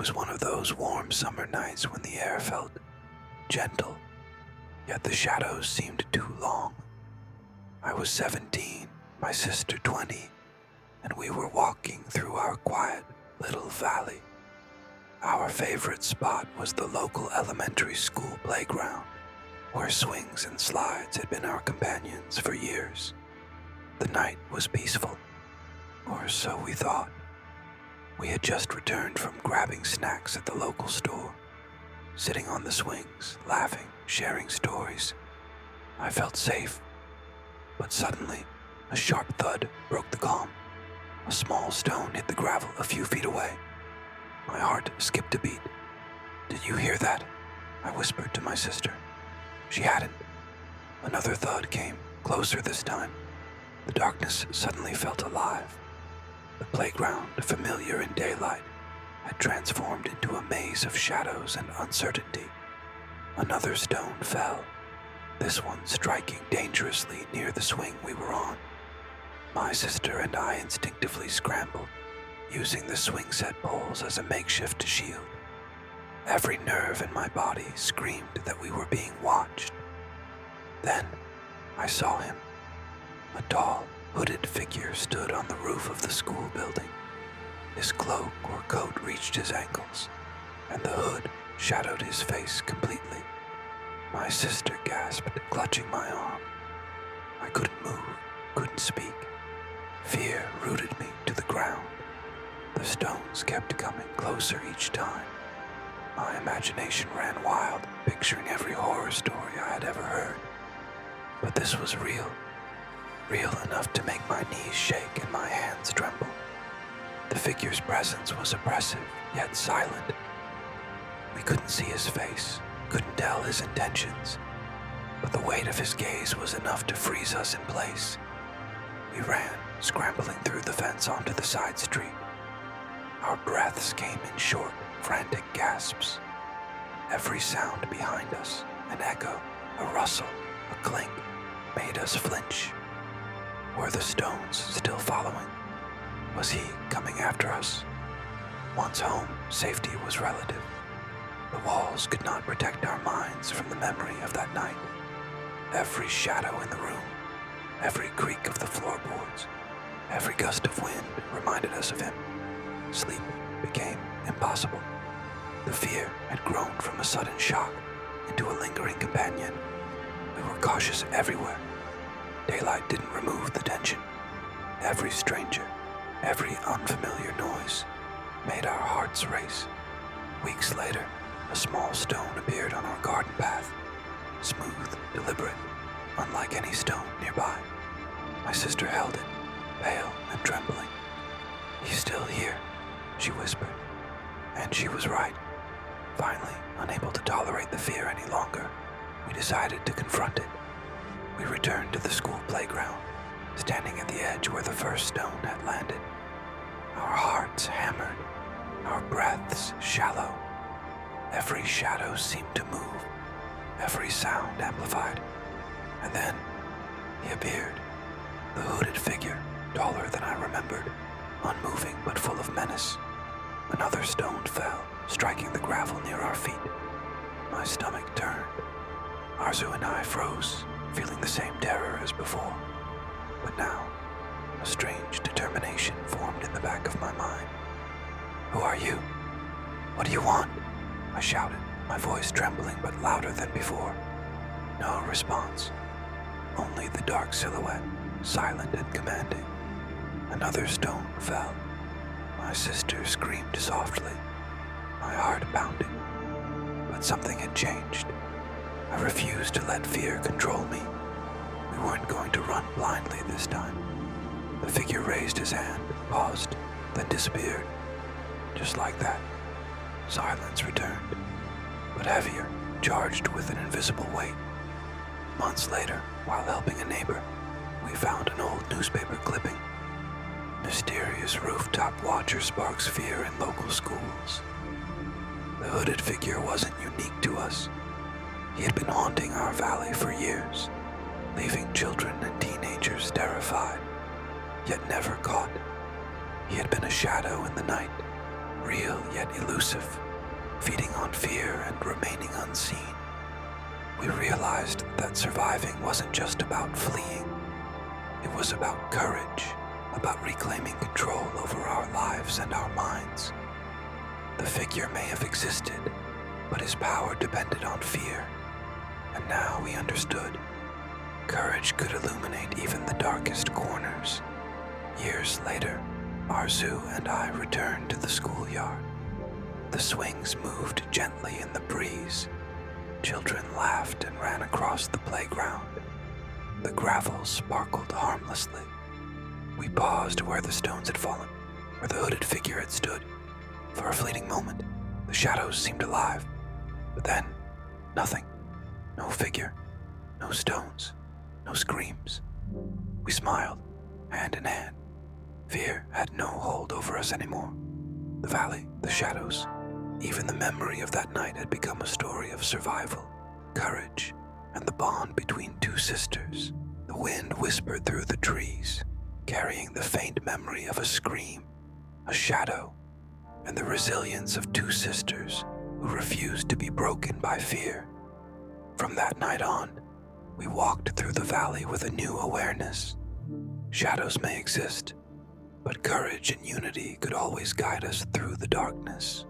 was one of those warm summer nights when the air felt gentle, yet the shadows seemed too long. I was 17, my sister 20, and we were walking through our quiet little valley. Our favorite spot was the local elementary school playground, where swings and slides had been our companions for years. The night was peaceful, or so we thought. We had just returned from grabbing snacks at the local store, sitting on the swings, laughing, sharing stories. I felt safe, but suddenly a sharp thud broke the calm. A small stone hit the gravel a few feet away. My heart skipped a beat. "Did you hear that?" I whispered to my sister. She hadn't. Another thud came, closer this time. The darkness suddenly felt alive. The playground, familiar in daylight, had transformed into a maze of shadows and uncertainty. Another stone fell, this one striking dangerously near the swing we were on. My sister and I instinctively scrambled, using the swing set poles as a makeshift shield. Every nerve in my body screamed that we were being watched. Then I saw him. A tall, hooded figure stood on the roof of the school building. His cloak or coat reached his ankles, and the hood shadowed his face completely. My sister gasped, clutching my arm. I couldn't move, couldn't speak. Fear rooted me to the ground. The stones kept coming closer each time. My imagination ran wild, picturing every horror story I had ever heard. But this was real enough to make my knees shake and my hands tremble. The figure's presence was oppressive, yet silent. We couldn't see his face, couldn't tell his intentions, but the weight of his gaze was enough to freeze us in place. We ran, scrambling through the fence onto the side street. Our breaths came in short, frantic gasps. Every sound behind us, an echo, a rustle, a clink, made us flinch. Were the stones still following? Was he coming after us? Once home, safety was relative. The walls could not protect our minds from the memory of that night. Every shadow in the room, every creak of the floorboards, every gust of wind reminded us of him. Sleep became impossible. The fear had grown from a sudden shock into a lingering companion. We were cautious everywhere. Daylight didn't remove the tension. Every stranger, every unfamiliar noise made our hearts race. Weeks later, a small stone appeared on our garden path. Smooth, deliberate, unlike any stone nearby. My sister held it, pale and trembling. "He's still here," she whispered. And she was right. Finally, unable to tolerate the fear any longer, we decided to confront it. We returned to the school playground, standing at the edge where the first stone had landed. Our hearts hammered, our breaths shallow. Every shadow seemed to move, every sound amplified. And then he appeared, the hooded figure, taller than I remembered, unmoving but full of menace. Another stone fell, striking the gravel near our feet. My stomach turned. Arzu and I froze, feeling the same terror as before. But now, a strange determination formed in the back of my mind. "Who are you? What do you want?" I shouted, my voice trembling but louder than before. No response. Only the dark silhouette, silent and commanding. Another stone fell. My sister screamed softly, my heart pounding. But something had changed. I refused to let fear control me. We weren't going to run blindly this time. The figure raised his hand, paused, then disappeared. Just like that, silence returned, but heavier, charged with an invisible weight. Months later, while helping a neighbor, we found an old newspaper clipping. Mysterious rooftop watcher sparks fear in local schools. The hooded figure wasn't unique to us. He had been haunting our valley for years, leaving children and teenagers terrified, yet never caught. He had been a shadow in the night, real yet elusive, feeding on fear and remaining unseen. We realized that surviving wasn't just about fleeing. It was about courage, about reclaiming control over our lives and our minds. The figure may have existed, but his power depended on fear. And now we understood. Courage could illuminate even the darkest corners. Years later, Arzu and I returned to the schoolyard. The swings moved gently in the breeze. Children laughed and ran across the playground. The gravel sparkled harmlessly. We paused where the stones had fallen, where the hooded figure had stood. For a fleeting moment, the shadows seemed alive. But then, nothing. No figure, no stones, no screams. We smiled, hand in hand. Fear had no hold over us anymore. The valley, the shadows, even the memory of that night had become a story of survival, courage, and the bond between two sisters. The wind whispered through the trees, carrying the faint memory of a scream, a shadow, and the resilience of two sisters who refused to be broken by fear. From that night on, we walked through the valley with a new awareness. Shadows may exist, but courage and unity could always guide us through the darkness.